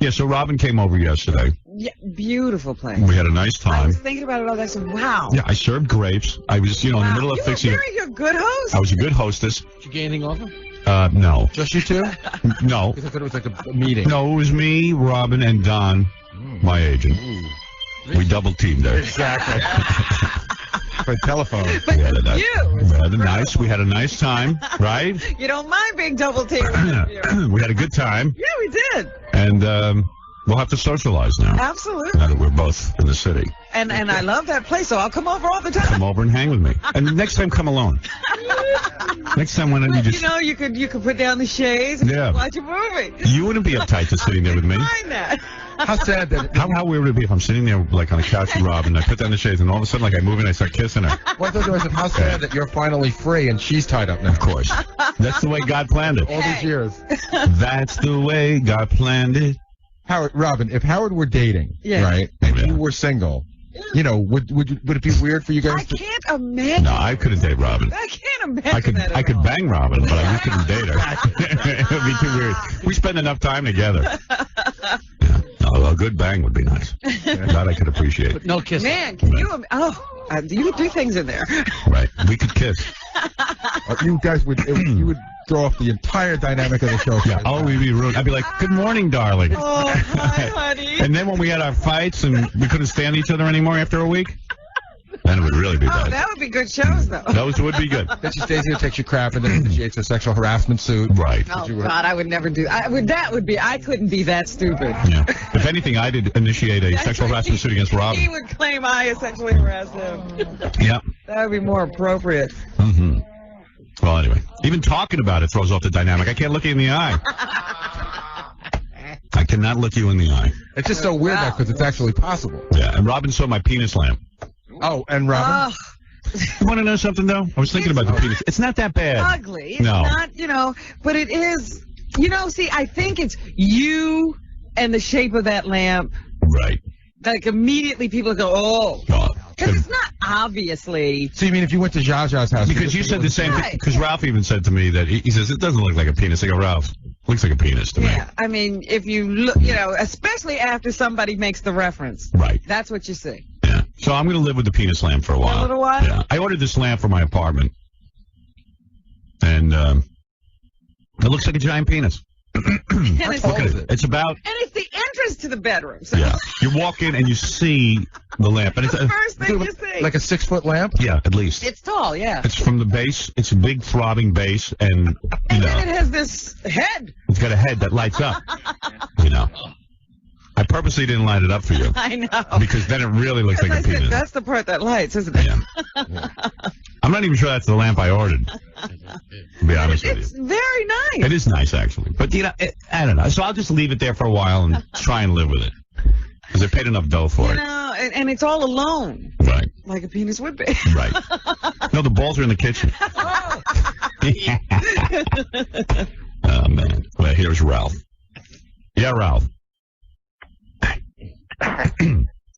Yeah, so Robin came over yesterday. Yeah, beautiful place. We had a nice time. I was thinking about it all day. I said, wow. Yeah, I served grapes. I was, in the middle of fixing it. You're a good host. I was a good hostess. Did you get anything off him? No. Just you two? No. Because I thought it was like a meeting. No, it was me, Robin, and Don, my agent. We double teamed there. Exactly. By telephone. But We had a nice, you. we had a nice time, right? You don't mind being double teamed. We had a good time. Yeah, we did. And we'll have to socialize now. Absolutely. Now that we're both in the city. And I love that place, so I'll come over all the time. Come over and hang with me. And next time, come alone. Next time, why don't you just... You could put down the shades and watch a movie. You wouldn't be uptight to sitting there with me. Mind that. How sad that... How weird would it be if I'm sitting there, like, on a couch with Robin, I put down the shades, and all of a sudden, like, I move and I start kissing her. Well, I thought how sad that you're finally free and she's tied up now. Of course. That's the way God planned it. All these years. That's the way God planned it. Robin, if Howard were dating, right, and you were single, would it be weird for you guys I can't imagine. No, I couldn't date Robin. I can't imagine that I could bang Robin, but I just couldn't date her. It would be too weird. We spend enough time together. No, a good bang would be nice. That I could appreciate. But no kissing. Man, can you? You would do things in there. Right, we could kiss. You guys would throw off the entire dynamic of the show. Yeah. Oh, we'd be rude. I'd be like, "Good morning, darling." Oh, hi, honey. And then when we had our fights and we couldn't stand each other anymore after a week, then it would really be bad. That would be good shows, though. Those would be good. Then she stays here, takes your crap, and then initiates a sexual harassment suit. Right. Oh, God, I would never do. I couldn't be that stupid. Yeah. If anything, I did initiate a sexual harassment suit against Robin. He would claim I sexually harassed him. Yeah. That would be more appropriate. Mm-hmm. Well, anyway, even talking about it throws off the dynamic. I can't look you in the eye. I cannot look you in the eye. It's just so weird, because it's actually possible. Yeah, and Robin saw my penis lamp. Oh, and Robin? You want to know something, though? I was thinking about the penis. It's not that bad. Ugly. It's not, but it is, see, I think it's you and the shape of that lamp. Right. Like, immediately people go, oh. God. Because it's not obviously. So you mean if you went to Zsa Zsa's house? Because you said the same thing. Because Ralph even said to me that he says, it doesn't look like a penis. I go, Ralph, looks like a penis to me. Yeah, I mean, if you look, especially after somebody makes the reference. Right. That's what you see. Yeah. So I'm going to live with the penis lamp for a while. A little while? Yeah. I ordered this lamp for my apartment. And it looks like a giant penis. It's about... And it's the entrance to the bedroom. So. Yeah. You walk in and you see the lamp. And it's the first thing you see. Like a 6-foot lamp? Yeah, at least. It's tall, yeah. It's from the base. It's a big throbbing base. And then it has this head. It's got a head that lights up. I purposely didn't light it up for you. I know. Because then it really looks like a penis. That's the part that lights, isn't it? Yeah. I'm not even sure that's the lamp I ordered. To be honest with you. It's very nice. It is nice, actually. But, I don't know. So I'll just leave it there for a while and try and live with it. Because I paid enough dough for it. And it's all alone. Right. Like a penis would be. Right. No, the balls are in the kitchen. Oh, man. Well, here's Ralph. Yeah, Ralph.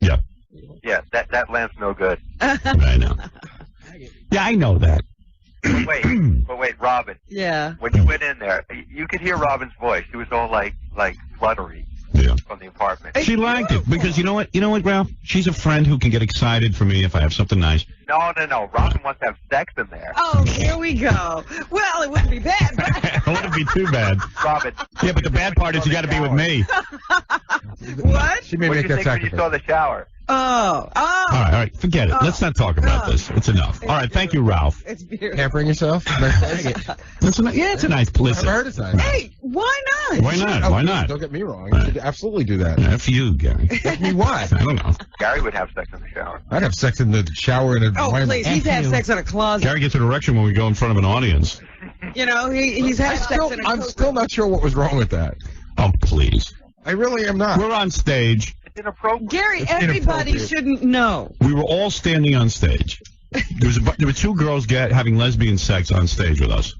Yeah. Yeah, that lamp's no good. I know. Yeah, I know that. But wait, Robin. Yeah. When you went in there, you could hear Robin's voice. It was all like fluttery from the apartment. She liked it because you know what, Ralph? She's a friend who can get excited for me if I have something nice. No. Robin wants to have sex in there. Oh, here we go. Well, it wouldn't be bad. But... It wouldn't be too bad. Robin. Yeah, but the bad part is you got to be with me. What? She may make that sacrifice. When you saw the shower? Oh. All right. Forget it. Let's not talk about this. It's enough. All right. Thank you, Ralph. It's beautiful. Pampering yourself? It's a nice place. I've heard it's nice. Hey, why not? Why not? Why not? Don't get me wrong. You should absolutely do that. F you, Gary. F me what? I don't know. Gary would have sex in the shower. I'd have sex in the shower in a please. He's had sex in a closet. Gary gets an erection when we go in front of an audience. He's had sex in a closet. I'm still not sure what was wrong with that. Oh, please. I really am not. We're on stage. It's inappropriate. Gary, everybody shouldn't know. We were all standing on stage. There were two girls having lesbian sex on stage with us.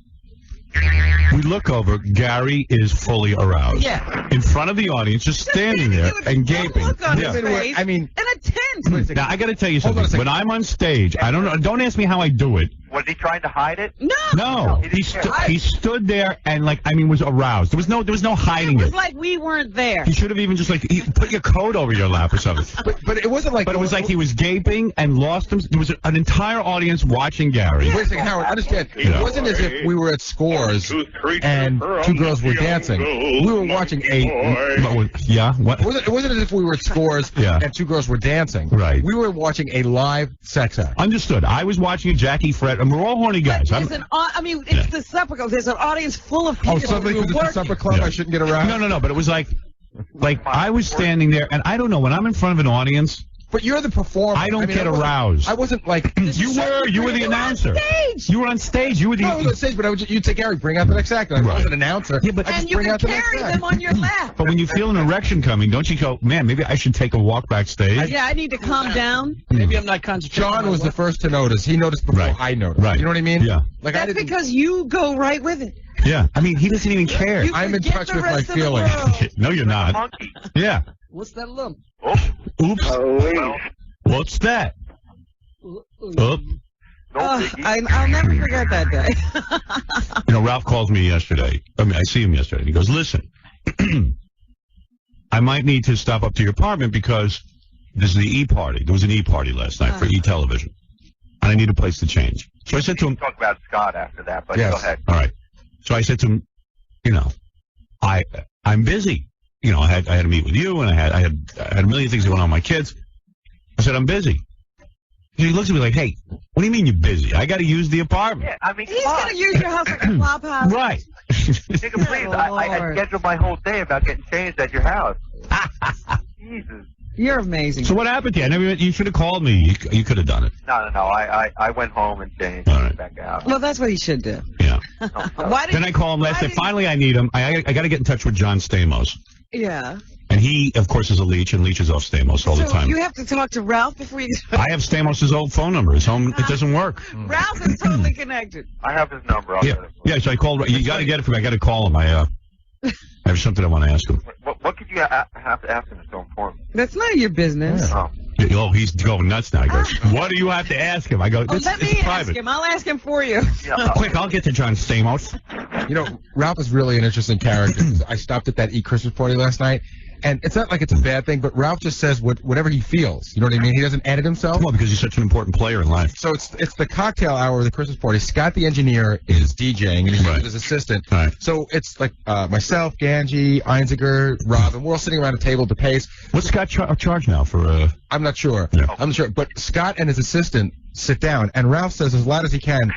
We look over. Gary is fully aroused. Yeah. In front of the audience, just standing there and gaping. Look on his face. I mean, in a tent. Now I got to tell you something. When I'm on stage, I don't know. Don't ask me how I do it. Was he trying to hide it? No. He stood there and was aroused. There was no hiding it. It was like we weren't there. He should have even just put your coat over your lap or something. But it wasn't like. But it was like he was gaping and lost him. There was an entire audience watching Gary. Wait a second, Howard. Understand? It wasn't as if we were at Scores and two girls were dancing. We were watching What? It wasn't as if we were at Scores and two girls were dancing. Right. We were watching a live sex act. Understood. I was watching a Jackie Fred, and we're all horny guys. It's the supper club. There's an audience full of people. Oh, suddenly because it's the supper club, I shouldn't get around? No. But it was like I was standing there, and I don't know, when I'm in front of an audience. But you're the performer. I don't get aroused. I wasn't like... You were the announcer. You were on stage. You were the... I was on stage, but you'd say, Gary, bring out the next act. I was an announcer. Yeah, but and you could carry them on your lap. But when you feel an erection coming, don't you go, man, maybe I should take a walk backstage? I need to calm down. Maybe I'm not concentrating. John was the first to notice. He noticed before I noticed. Right. You know what I mean? Yeah. That's because you go right with it. Yeah. I mean, he doesn't even care. I'm in touch with my feelings. No, you're not. Yeah. What's that lump? Oops. What's that? I'll never forget that day. Ralph calls me yesterday. I see him yesterday. He goes, listen, I might need to stop up to your apartment because this is the E-party. There was an E-party last night for E-television. And I need a place to change. So I said to him... Talk about Scott after that, but yes. Go ahead. All right. So I said to him, I'm busy. I had to meet with you, and I had a million things going on with my kids. I said, I'm busy. He looks at me like, hey, what do you mean you're busy? I got to use the apartment. Yeah, I mean, he's going to use your house like a flop house. Right. Nigga, please, I had scheduled my whole day about getting changed at your house. Jesus. You're amazing. So what happened to you? You should have called me. You could have done it. No. I went home and changed back out. Well, that's what he should do. Yeah. Then I call him last day. Finally, I need him. I got to get in touch with John Stamos. Yeah. And he, of course, is a leech and leeches off Stamos all the time. You have to talk to Ralph before you... I have Stamos' old phone number. His home, it doesn't work. Ralph is totally connected. I have his number. Yeah, so I called... You got to get it for me. I got to call him. I have something I want to ask him. What could you have to ask him that's so important? That's none of your business. Yeah. Oh, he's going nuts now. He goes, what do you have to ask him? I go, it's private. Ask him. I'll ask him for you. Yeah. Quick, I'll get to John Stamos. Ralph is really an interesting character. I stopped at that Christmas party last night. And it's not like it's a bad thing, but Ralph just says whatever he feels. You know what I mean? He doesn't edit himself. Well, because he's such an important player in life. So it's the cocktail hour of the Christmas party. Scott, the engineer, is DJing, and he's his assistant. Right. So it's like myself, Ganji, Einziger, Rob, and we're all sitting around a table to pace. What's Scott charge now for... I'm not sure. Yeah. I'm not sure. But Scott and his assistant sit down, and Ralph says as loud as he can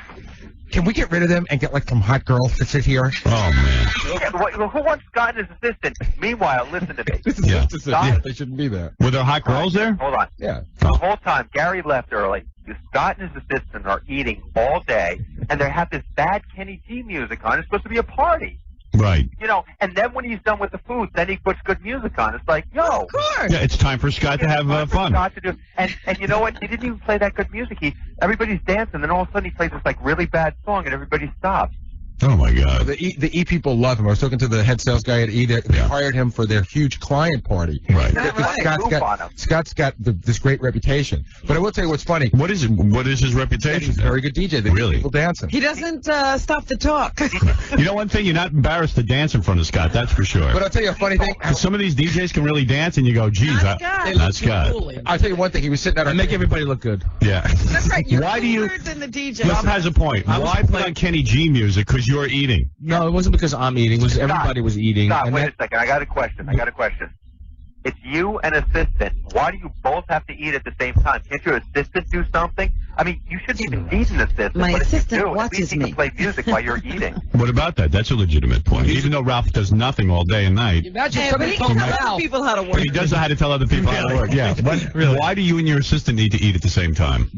we get rid of them and get some hot girl to sit here? Oh, man. Yeah, well, who wants Scott and his assistant? Meanwhile, listen to me. This is they shouldn't be there. Were there hot girls there? Hold on. Yeah. The whole time, Gary left early. Scott and his assistant are eating all day, and they have this bad Kenny G music on. It's supposed to be a party. Right. And then when he's done with the food, then he puts good music on. It's like, yo. Of course. Yeah, it's time for Scott to have fun. Scott to do, and you know what? He didn't even play that good music. Everybody's dancing, and all of a sudden he plays this really bad song, and everybody stops. Oh, my God. The E people love him. I was talking to the head sales guy at E. They hired him for their huge client party. Right. Scott's got this great reputation. But I will tell you what's funny. What is it? What is his reputation? He's a very good DJ. They really? People dancing. He doesn't stop the talk. One thing, you're not embarrassed to dance in front of Scott. That's for sure. But I'll tell you a funny thing. Some of these DJs can really dance, and you go, geez, not Scott. I'll tell you one thing. He was sitting at and make everybody look good. Yeah. That's right. You're Why do you... than the DJ. Rob has a point. Why put on Kenny G music? Because you're eating. No, it wasn't because I'm eating. It was everybody was eating. Scott, wait a second. I got a question. It's you and assistant. Why do you both have to eat at the same time? Can't your assistant do something? I mean, you shouldn't even need an assistant. My assistant watches at least he me. can play music while you're eating. What about that? That's a legitimate point. Even though Ralph does nothing all day and night. Imagine but he can tell other people how to work. But he does know how to tell other people how to work. Yeah. But why do you and your assistant need to eat at the same time?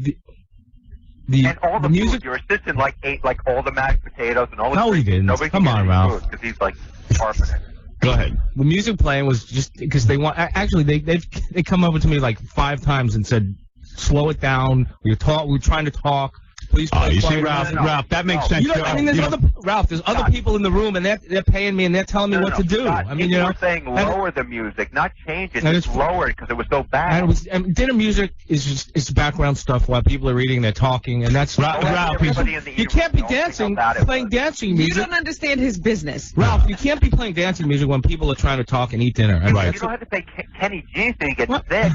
And all the music, food, your assistant ate all the mashed potatoes and all the No, he didn't. Nobody Come on, Ralph. Because he's sharpening it. Go ahead. The music playing was just because they want. Actually, they come over to me 5 times and said, "Slow it down. We're trying to talk." Please play. You see, Ralph, that makes sense. You know, I mean, there's other people in the room, and they're paying me, and they're telling me what to do. Scott, I mean, you know, we're saying lower the music, not change it. It's lower because it was so bad. And dinner music is just it's background stuff while people are eating, they're talking, and that's Ralph. You can't be playing dancing music. You don't understand his business. Ralph, you can't be playing dancing music when people are trying to talk and eat dinner. Right. You don't have to play Kenny G so you get sick.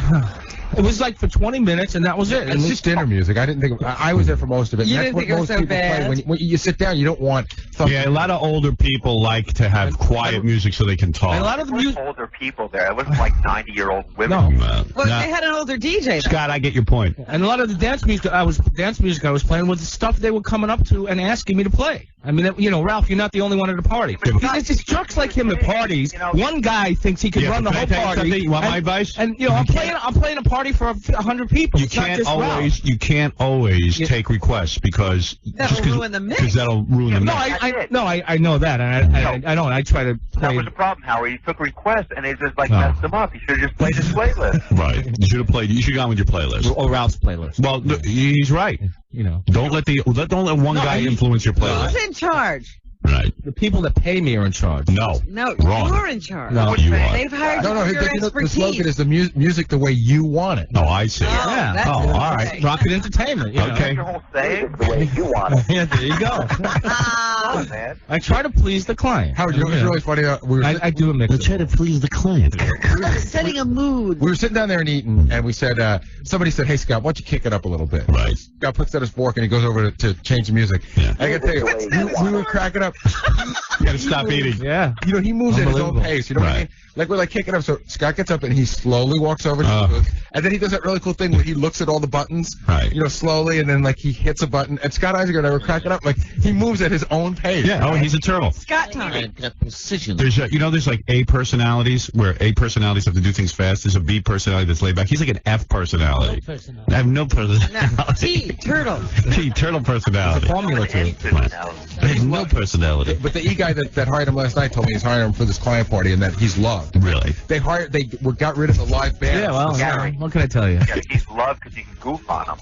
It was like for 20 minutes, and that was it. It's just dinner music. I didn't think I was there for most of it. You and didn't that's think it was what most so people bad? play. When you sit down, you don't want something. Yeah, a lot of older people like to have quiet music so they can talk. And a lot of the music. Older people there. It wasn't like 90-year-old women. No. Well, they had an older DJ. Scott, I get your point. And a lot of the dance music I was playing was the stuff they were coming up to and asking me to play. I mean, you know, Ralph, you're not the only one at a party. It's just jerks like him at parties. One guy thinks he can run the whole party. You want my advice? And you know, I'm playing a party for 100 people. You can't always take requests because That'll ruin the mix. Because that'll ruin the mix. I know that, and I don't. I try to play. That was the problem, Howard. You took requests and it just messed them up. You should have just played his playlist. Right. You should have played. You should have gone with your playlist. Or Ralph's playlist. Well, he's right. You know, don't let one guy influence your playlist. Who's in charge? Right. The people that pay me are in charge. No, wrong. you're in charge. No, you are. They've hired you for your the slogan expertise. is the music the way you want it. Oh, I see. Yeah. that's all right. okay. Rocket Entertainment. You know. Okay. Your whole saying the way you want it. Yeah, there you go. Man. I try to please the client. Howard, you know what's really funny? I do a mix. Let's try to please the client. Setting a mood. We were sitting down there and eating, and we said, somebody said, "Hey, Scott, why don't you kick it up a little bit?" Right. Scott puts down his fork and he goes over to change the music. Yeah. I gotta tell you, we were cracking up. You gotta stop eating. Yeah. You know, he moves at his own Unbelievable. pace. You know what I mean? Like we're like kicking up. So Scott gets up and he slowly walks over to the booth, and then he does that really cool thing where he looks at all the buttons, Right. you know, slowly, and then like he hits a button. And Scott Isaac and I were cracking up. Like he moves at his own pace. Yeah. Oh, he's a turtle. Scott time. There's there's like A personalities where A personalities have to do things fast. There's a B personality that's laid back. He's like an F personality. I have no personality. Turtle. T, turtle personality. Formula too. I have no personality. But the E guy that hired him last night told me he's hiring him for this client party and that he's loved. Really? They got rid of the live band. Yeah, well, Gary. what can I tell you? Yeah, he's loved because you can goof on him.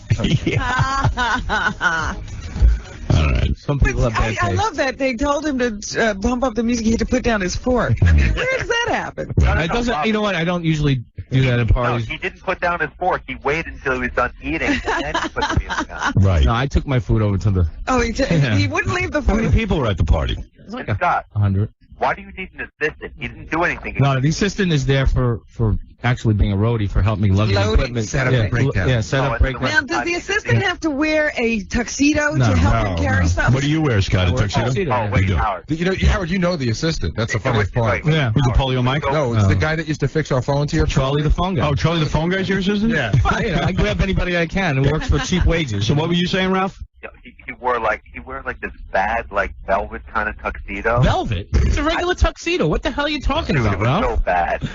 All right. Some people have bad I taste. love that they told him to bump up the music. He had to put down his fork. I mean, where does that happen? It doesn't. You know what? I don't usually do that at No, parties. he didn't put down his fork. He waited until he was done eating, and then he put the music on. Right. No, I took my food over to the. Oh, he wouldn't leave the How many food. people were at the party? It's like Scott, 100. why do you need an assistant? He didn't do anything. No, the assistant is there for actually being a roadie for helping me lugging Loading. equipment. Set up and breakdown. Yeah, set up, breakdown. Now, does the assistant have to wear a tuxedo No, to help him carry stuff? What do you wear, Scott? A I wear a tuxedo? tuxedo. Oh, wait, You do. Howard. You know, Howard, you know the assistant. That's the funniest part. Yeah. Who's the polio Mike? No, it's the guy that used to fix our phones here. Charlie the phone guy. Oh, Charlie the phone guy's your assistant? Yeah. I grab anybody I can who works for cheap wages. So what were you saying, Ralph? You know, he wore this bad velvet kind of tuxedo. Velvet? It's a regular tuxedo. What the hell are you talking It about, was Ralph? so bad.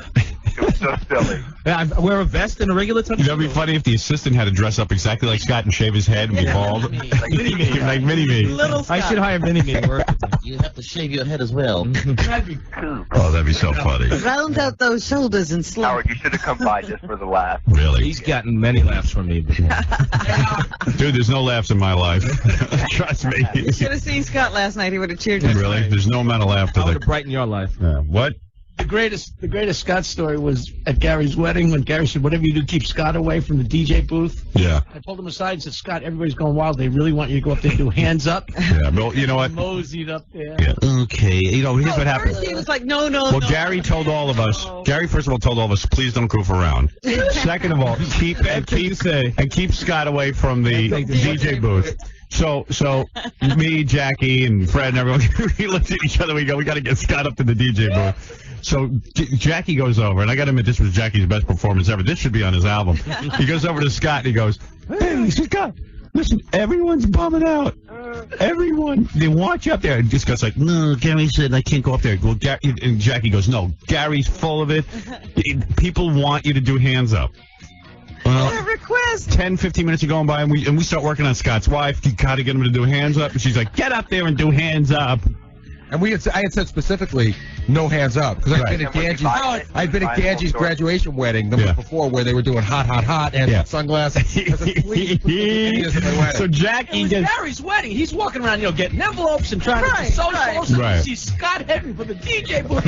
It was so silly. Yeah, I wear a vest and a regular tuxedo. That'd be funny if the assistant had to dress up exactly like Scott and shave his head and be bald. Like Mini-me. Like Mini-me. Little I Scott. should hire Mini-Me to work. You have to shave your head as well. Oh, that'd be so funny. Round out those shoulders and slow. Howard, you should have come by just for the laugh. Really? He's gotten many laughs from me before. Dude, there's no laughs in my life. Trust me. You should have seen Scott last night. He would have cheered you. Really? There's no amount of laughter. I would have brightened your life. What? The greatest Scott story was at Gary's wedding when Gary said, "Whatever you do, keep Scott away from the DJ booth." Yeah. I pulled him aside and said, "Scott, everybody's going wild. They really want you to go up there and do hands up." Yeah. Well, you know what? Moseyed up there. Yeah. Okay. You know, here's what happened. First he was like, no. Well, Gary told all of us. Gary, first of all, told all of us, please don't goof around. Second of all, keep Scott away from the DJ booth. So me, Jackie, and Fred, and everyone, we looked at each other. We got to get Scott up to the DJ booth. So Jackie goes over, and I got to admit, this was Jackie's best performance ever. This should be on his album. He goes over to Scott, and he goes, "Hey, Scott, listen, everyone's bumming out. Everyone, they want you up there." And Scott's like, "No, Gary said I can't go up there." Well, and Jackie goes, "No, Gary's full of it. People want you to do hands up." Well, request. 10, 15 minutes are going by, and we start working on Scott's wife. You got to get him to do hands up. And she's like, "Get up there and do hands up." And I had said specifically, no hands up. Because I'd been at Ganji's graduation wedding the month before where they were doing hot, and sunglasses. So Jackie gets... Gary's wedding. He's walking around, getting envelopes and trying to social. You see Scott heading for the DJ booth.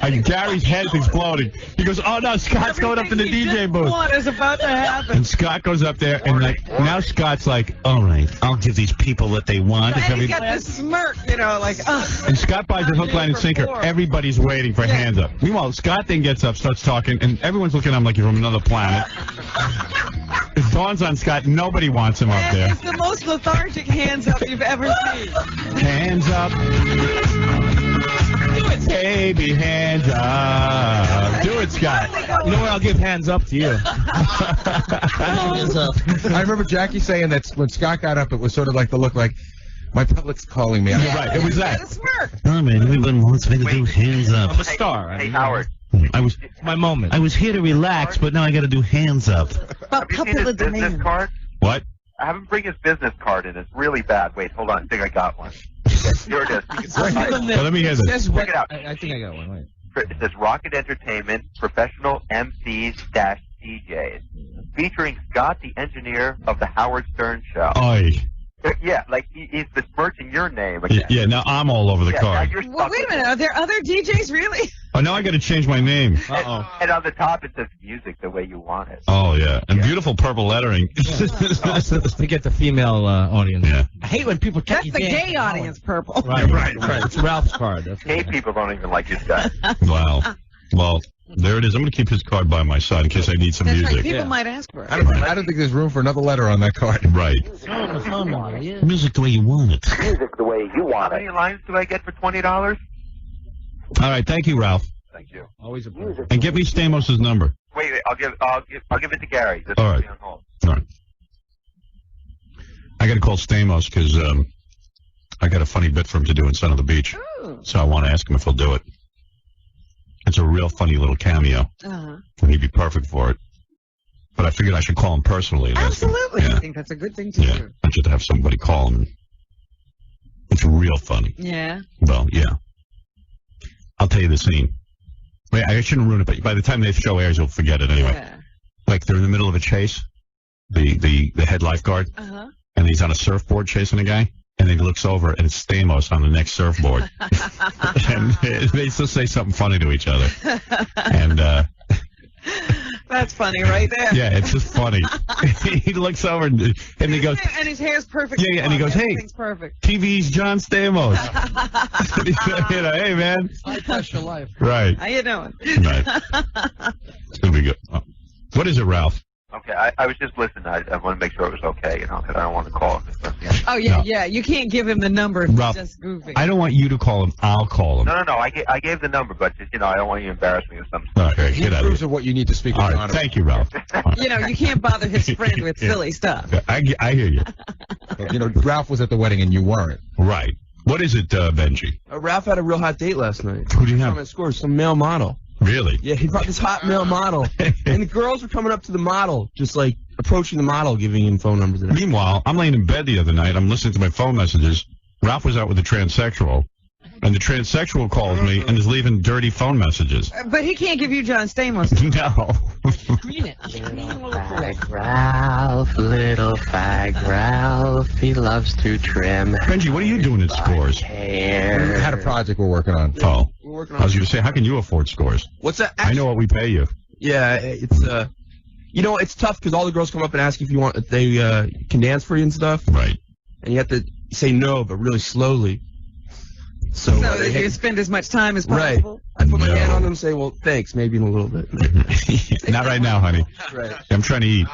And Gary's head's exploding. He goes, oh no, Scott's going up to the DJ booth. What is about to happen? And Scott goes up there, and now Scott's like, all right, I'll give these people what they want. And he got this smirk, And Scott buys a hook, line, and sinker. Everybody's waiting for hands up. Meanwhile, Scott then gets up, starts talking, and everyone's looking at him like you're from another planet. It dawns on Scott, nobody wants him up there. It's the most lethargic hands up you've ever seen. Hands up. Do it, baby, hands up. Do it, Scott. You know what? I'll give hands up to you. Hands up. I remember Jackie saying that when Scott got up, it was sort of like the look like, my public's calling me. Right, it was that. Oh, man, everyone wants me to do hands up. I'm a star. Hey, Howard. My moment. I was here to relax, but now I got to do hands up. But Have you seen popular his business demand. card? What? I have him bring his business card in. It's really bad. Wait, hold on. I think I got one. Here it is. So let me hear this. Check it out. I think I got one. Wait. It says Rocket Entertainment, professional MCs-DJs, featuring Scott, the engineer of the Howard Stern Show. Oy. Yeah, like he's besmirching your name again. Yeah, now I'm all over the card. Well, wait a minute. Are there other DJs, really? Oh, now I got to change my name. And on the top it says music the way you want it. Oh, yeah. And beautiful purple lettering. To get the female audience. Yeah. I hate when people That's the gay audience, purple. Right. It's Ralph's card. Gay people don't even like this guy. Wow. Well, there it is. I'm going to keep his card by my side in case I need some That's music. right. People might ask for it. I don't think there's room for another letter on that card. Right. Music the way you want it. Music the way you want it. How many lines do I get for $20? All right. Thank you, Ralph. Thank you. Always a pleasure. And give me Stamos' number. Wait, I'll give it to Gary. This All will right. be on hold. All right. I got to call Stamos because I got a funny bit for him to do in Sun of the Beach. Ooh. So I want to ask him if he'll do it. It's a real funny little cameo. Uh-huh. And he'd be perfect for it. But I figured I should call him personally. And ask him. Absolutely. Yeah. I think that's a good thing to Yeah. do. I should have somebody call him. It's real funny. Yeah. Well, yeah. I'll tell you the scene. Wait, I shouldn't ruin it, but by the time the show airs, you'll forget it anyway. Yeah. Like they're in the middle of a chase, the head lifeguard, Uh-huh. and he's on a surfboard chasing a guy, and then he looks over, and it's Stamos on the next surfboard. And they still say something funny to each other. And, That's funny right there. yeah, it's just funny. He looks over, and he goes, And his hair's perfect. Yeah, and he goes, hey. Everything's perfect. TV's John Stamos. You know, hey, man. I touch your life. Right. How you doing? Right. It's going to be good. Oh. What is it, Ralph? Okay, I was just listening. I want to make sure it was okay, because I don't want to call him. Oh, yeah, No. yeah. You can't give him the number if Ralph, he's just goofy. I don't want you to call him. I'll call him. No. I gave the number, but just, I don't want you to embarrass me or something. Okay, He get out of approves here. of what you need to speak with All right, Donovan. thank you, Ralph. You can't bother his friend with silly stuff. I hear you. Ralph was at the wedding and you weren't. Right. What is it, Benji? Ralph had a real hot date last night. Who do you From have? at Scores, some male model. Really? Yeah, he brought this hot male model. And the girls were coming up to the model, just like approaching the model, giving him phone numbers. And Meanwhile, I'm laying in bed the other night. I'm listening to my phone messages. Ralph was out with a transsexual. And the transsexual calls me and is leaving dirty phone messages. But he can't give you John Stamos. No. Little fag Ralph, he loves to trim. Benji, what are you doing at Scores? We had a project we're working on. Oh. we're working I on was going to say, how can you afford Scores? What's that? I know what we pay you. Yeah, it's it's tough because all the girls come up and ask if you want, if they can dance for you and stuff. Right. And you have to say no, but really slowly. So that you spend as much time as possible. I put my hand on them and say, well, thanks, maybe in a little bit. Not right now, honey. Right. I'm trying to eat.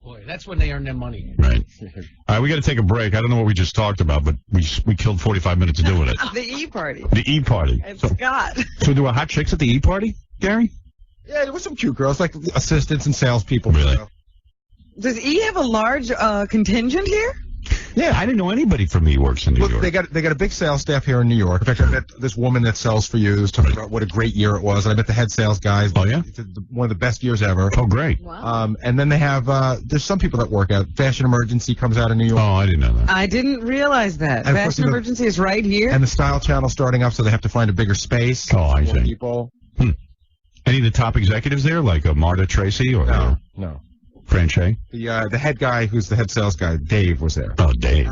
Boy, that's when they earn their money. Right. All right, we got to take a break. I don't know what we just talked about, but we killed 45 minutes doing it. The E-party. The E-party. And So Scott. there were hot chicks at the E-party, Gary? Yeah, there were some cute girls, like assistants and salespeople. Really? Does E have a large contingent here? Yeah, I didn't know anybody from E works in New York. They got a big sales staff here in New York. In fact, I met this woman that sells for you. Was talking about what a great year it was. And I met the head sales guys. Oh yeah, it's one of the best years ever. Oh great. Wow. And then they have there's some people that work out. Fashion Emergency comes out of New York. Oh, I didn't know that. I didn't realize that. And Fashion Emergency is right here. And the Style Channel starting up, so they have to find a bigger space. Oh, I see. People. Any of the top executives there, like Marta Tracy or no. Franche? The head guy, who's the head sales guy, Dave, was there. Oh, Dave.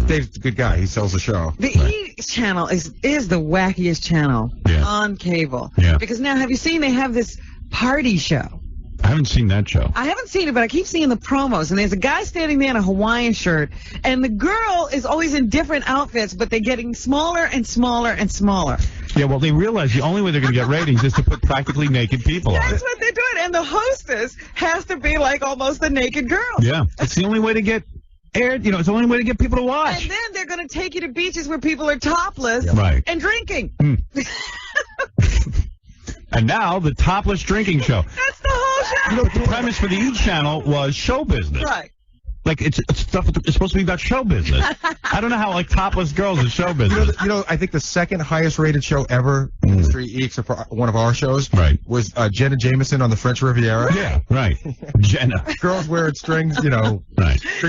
Dave's a good guy. He sells the show. The E channel is the wackiest channel on cable. Yeah. Because now, have you seen they have this party show? I haven't seen that show. I haven't seen it, but I keep seeing the promos. And there's a guy standing there in a Hawaiian shirt, and the girl is always in different outfits, but they're getting smaller and smaller and smaller. Yeah, well, they realize the only way they're going to get ratings is to put practically naked people on it. That's what they're doing. And the hostess has to be like almost a naked girl. Yeah, it's the only way to get aired. It's the only way to get people to watch. And then they're going to take you to beaches where people are topless and drinking. And now the topless drinking show. That's the whole show. The premise for the E channel was show business. Right. Like it's stuff. It's supposed to be about show business. I don't know how topless girls is show business. I think the second highest rated show ever in history, except for one of our shows, was Jenna Jameson on the French Riviera. Yeah, right. Jenna. Girls wearing strings, string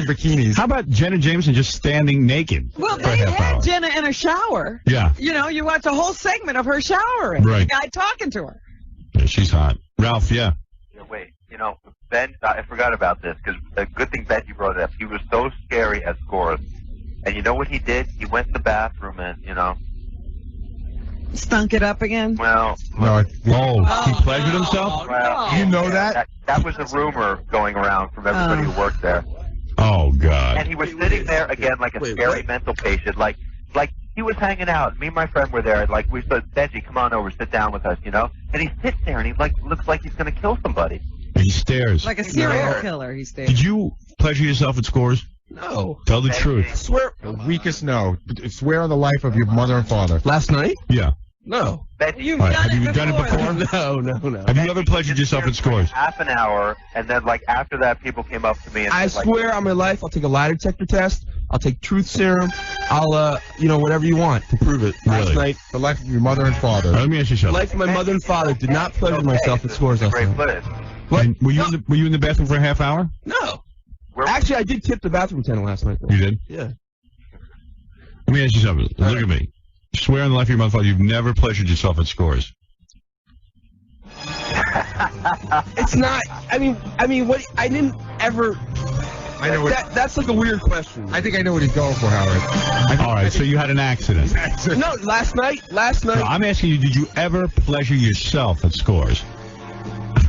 bikinis. How about Jenna Jameson just standing naked? Well, for a they half had hour? Jenna in a shower. Yeah. You watch a whole segment of her showering. Right. The guy talking to her. Yeah, she's hot. Ralph, yeah. Wait, Ben, I forgot about this because a good thing Benji brought it up. He was so scary at Scores. And you know what he did? He went to the bathroom and, Stunk it up again? No. He pleasured himself? Well, you know that? That was a rumor going around from everybody who worked there. Oh, God. And he was sitting there, again, like a scary mental patient. Like he was hanging out. Me and my friend were there. Like, we said, Benji, come on over, sit down with us, And he sits there and he, looks like he's going to kill somebody. He stares. Like a serial killer, he stares. Did you pleasure yourself at Scores? No. Tell the truth. Swear. The weakest no. Swear on the life of your mother and father. Last night? Yeah. No. You've have you done it before? No. Have you ever pleasured yourself at Scores? Half an hour, and then, after that, people came up to me and I swear on my life, I'll take a lie detector test. I'll take truth serum. I'll, whatever you want to prove it. Last night, the life of your mother and father. Let me ask you the something. life of my mother and father did not pleasure myself at Scores last night. What? And were you in the bathroom for a half hour? No. Actually, I did tip the bathroom attendant last night, though. You did? Yeah. Let me ask you something. Look at me. Swear on the life of your mother and father you've never pleasured yourself at Scores. It's not. I mean, what? I didn't ever. I know that's like a weird question. I think I know what he's going for, Howard. All right, so you had an accident. No, last night. No, I'm asking you, did you ever pleasure yourself at Scores?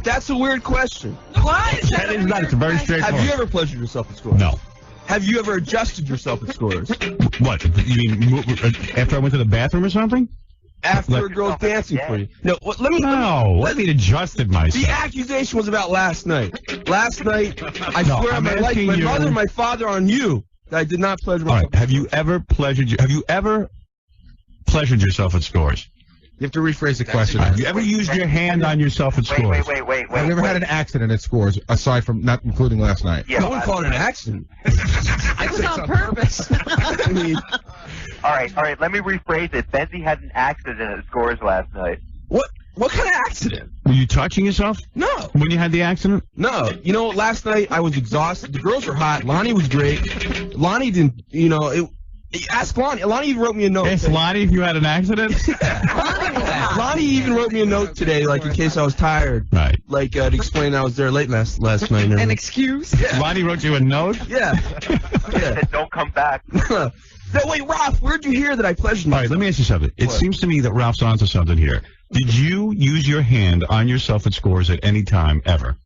That's a weird question. Why is that? That is not. It's very straightforward. Have you ever pleasured yourself at Scores? No. Have you ever adjusted yourself at Scores? What? You mean after I went to the bathroom or something? After a girl's dancing for you. No, let me adjusted myself. The accusation was about last night. Last night, I swear on my life, my mother and my father on you, that I did not pleasure myself. All right. Have you ever pleasured yourself at Scores? You have to rephrase the question. Have you ever used your hand on yourself at Scores? Wait. I've never had an accident at Scores, aside from not including last night. Yeah, no one called it an accident. It was on purpose. I mean, all right. Let me rephrase it. Benji had an accident at Scores last night. what kind of accident? Were you touching yourself? No. When you had the accident? No. Last night I was exhausted. The girls were hot. Lonnie was great. Lonnie didn't. Ask Lonnie. Lonnie even wrote me a note. Ask Lonnie if you had an accident? Lonnie even wrote me a note today, in case I was tired. Right. To explain I was there late last night. An excuse? Yeah. Lonnie wrote you a note? Yeah. Don't come back. Wait, Ralph, where'd you hear that I pleasured myself? All right, let me ask you something. It seems to me that Ralph's onto something here. Did you use your hand on yourself at Scores at any time, ever?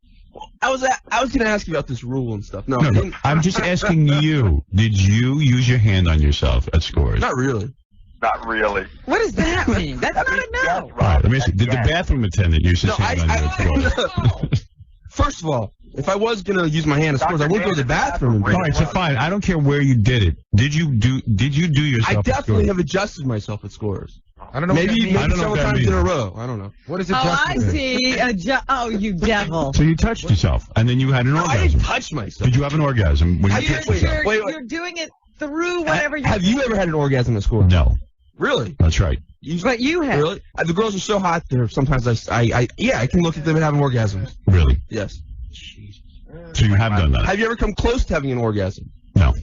I was going to ask you about this rule and stuff. No, I'm just asking you. Did you use your hand on yourself at Scores? Not really. Not really. What does that mean? That's not a no. All right, let me ask you. Did the bathroom attendant use his hand on you at Scores? First of all, if I was going to use my hand at Scores, I would go to the bathroom. All right, so fine. I don't care where you did it. Did you do yourself? I definitely have adjusted myself at Scores. I don't know. Maybe several times in a row. I don't know. What is it? I see. You devil. So you touched yourself, and then you had an orgasm. I didn't touch myself. Did you have an orgasm when you touched yourself? You're doing it through whatever you... Have you ever had an orgasm at school? No. Really? That's right. But you have. Really? The girls are so hot there. Sometimes I can look at them and have an orgasm. Really? Yes. So you have done that? Have you ever come close to having an orgasm? No.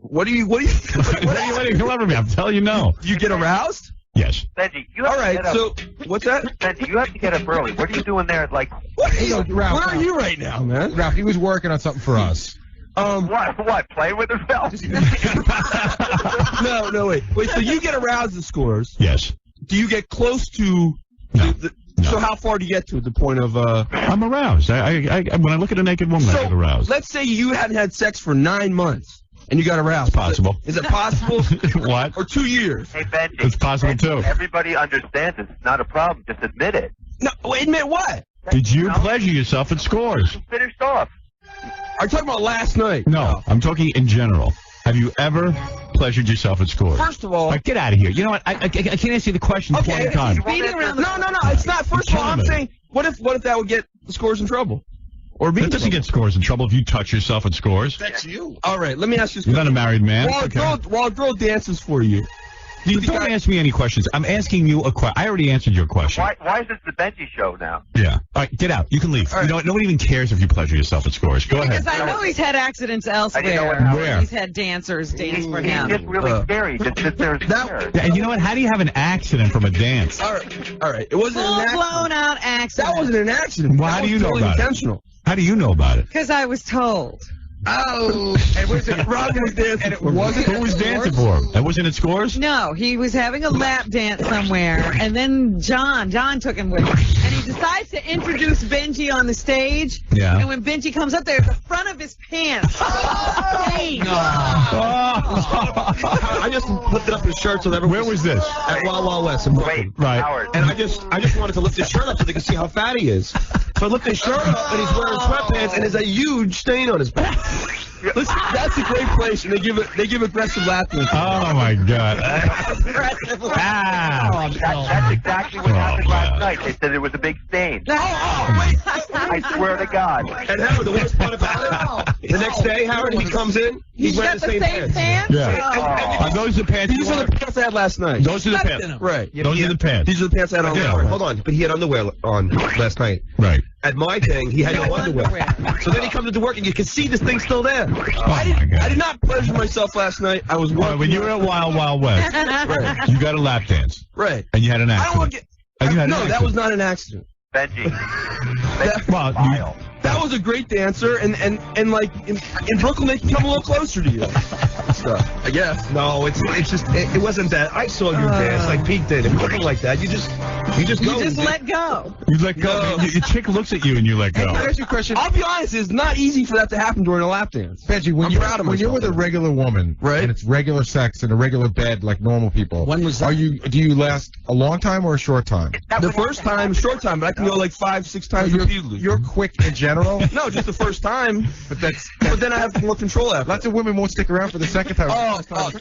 What do you What are you come over me? I'm telling you no. Do you get aroused? Yes. Benji, you have All right. to get So up. what's that? Benji, you have to get up early. What are you doing there? Like, Ralph, Where are you right now, man? Ralph, he was working on something for us. what? Playing with herself? No, wait. So you get aroused at scores. Yes. Do you get close to? No. So how far do you get to the point of? I'm aroused. I when I look at a naked woman, I get aroused. Let's say you hadn't had sex for 9 months and you got aroused. It's possible. Is it possible? What? Or 2 years? Hey, Benji. It's possible, too. Everybody understands it's not a problem. Just admit it. No, wait, admit what? Did you pleasure yourself at scores? Finished off. Are you talking about last night? No, I'm talking in general. Have you ever pleasured yourself at scores? First of all, get out of here. You know what? I can't answer the question 20 times. No. It's not. First of all, I'm saying, what if that would get the scores in trouble? Or me? That doesn't get scores in trouble if you touch yourself at scores. That's you. All right, let me ask you this You're not a married man. While a girl dances for you, don't ask me any questions. I'm asking you a question. I already answered your question. Why is this the Benji show now? Yeah. All right, get out. You can leave. You know what? Nobody even cares if you pleasure yourself at scores. Go ahead. Because I know he's had accidents elsewhere. Where? He's had dancers dance for him. He's just really scary. Just sit there and stare. Yeah, and you know what? How do you have an accident from a dance? All right. It wasn't an accident. Full-blown out accident. That wasn't an accident. Well, how do you know about intentional. How do you know about it? Because I was told. Oh, and was it Robin was dancing? And it wasn't. Who was dancing for him? That wasn't at scores? No, he was having a lap dance somewhere, and then John took him with him, and he decides to introduce Benji on the stage. Yeah. And when Benji comes up there, the front of his pants. I just lifted up his shirt so that everyone. Where was this? At Wild Wild West in Brooklyn. Right. Howard. And I just wanted to lift his shirt up so they could see how fat he is. So I lift his shirt up and he's wearing sweatpants and there's a huge stain on his back. Listen, that's a great place, and they give aggressive lap dances. Oh my God! Aggressive Ah. That's exactly what happened last night. They said it was a big stain. Wait! I swear to God. And Howard, the worst part about it, the next day, Howard, he comes in, he's You wearing got the same pants. Yeah. Are those the pants? These are the pants I had last night. Those are the pants. Right. Those are the pants. These are the pants I had on. Yeah. Hold on, but he had underwear on last night. Right. At my thing, he had no underwear. So then he comes into work, and you can see this thing still there. I did not pleasure myself last night. I was working. When you were at Wild Wild West, Right. you got a lap dance. Right. And you had an I accident. don't want to get. No, that was not an accident. Benji. That was a great dancer, and like in Brooklyn, they can come a little closer to you. Stuff, I guess. No, it's just it wasn't that. I saw you dance like Pete did. It wasn't like that. You just go. You just let go. You let go. Your chick looks at you and you let go. Can I ask you a question? I'll be honest, it's not easy for that to happen during a lap dance. Benji, when you're with a regular woman, right, and it's regular sex in a regular bed like normal people, when was that? Do you last a long time or a short time? The first time, short time, but I can go like 5-6 times repeatedly. You're quick in general? No, just the first time. But then I have more control after. Lots of women won't stick around for the second time.